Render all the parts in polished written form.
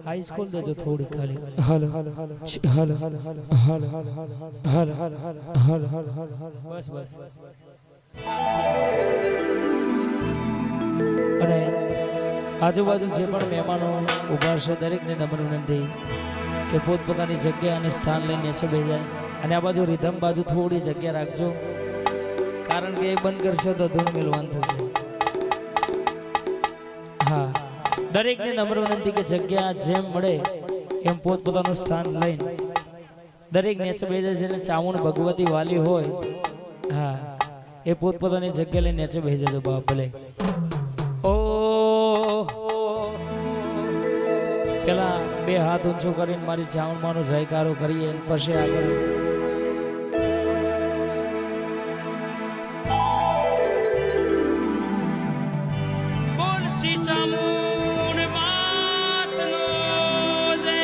high school देजो थोड़ी खाली बस बस अरे आजूबाजू जे पण मेहमानो उभा છે દરેકને નમ્ર વિનંતી કે પોતપોતાની જગ્યા અને સ્થાન લઈને નીચે બેસી જાય અને આ બાજુ રીધમ બાજુ થોડી જગ્યા રાખજો કારણ કે એ બંધ કરશો તો ધૂળ મેળવાનું થશે હા દરેકને નમ્ર વિનંતી કે જગ્યા જેમ મળે એમ પોતપોતાનું સ્થાન લઈને દરેક નીચે બેસી જાય જેને ચામુંડ ભગવતી વાલી હોય હા એ પોતપોતાની જગ્યા લઈને નીચે બેસી જજો બાપ ભલે પેલા બે હાથ ઊંચો કરીને મારી ચાવણમાંનો જયકારો કરીએ પછી આગળ બોલ શ્રી ચામુંડ માતનો જય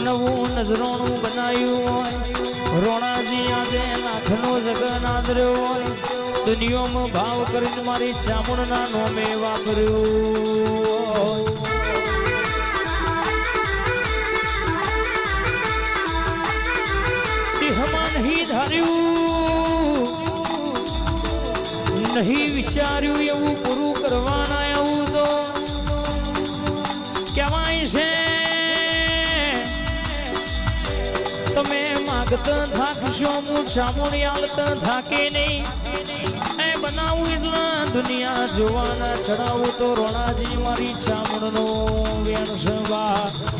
નવું નજરાણું બનાવ્યું હોય રોણાજી આજે લાખનો જગન્નાથ રહ્યો હોય દુનિયામાં ભાવ કરીને મારી ચામુંડના નોમે વાપર્યું દેહમાં નહીં ધાર્યું નહીં વિચાર્યું એવું પૂરું કરવાના એવું તો કહેવાય છે તમે માગતા થાકશો હું ચામુંડ આલતા થાકે નહીં એ બનાવું એટલા દુનિયા જોવાના ચડાવું તો રોણાજી મારી ચામુંડનો વેણ સવા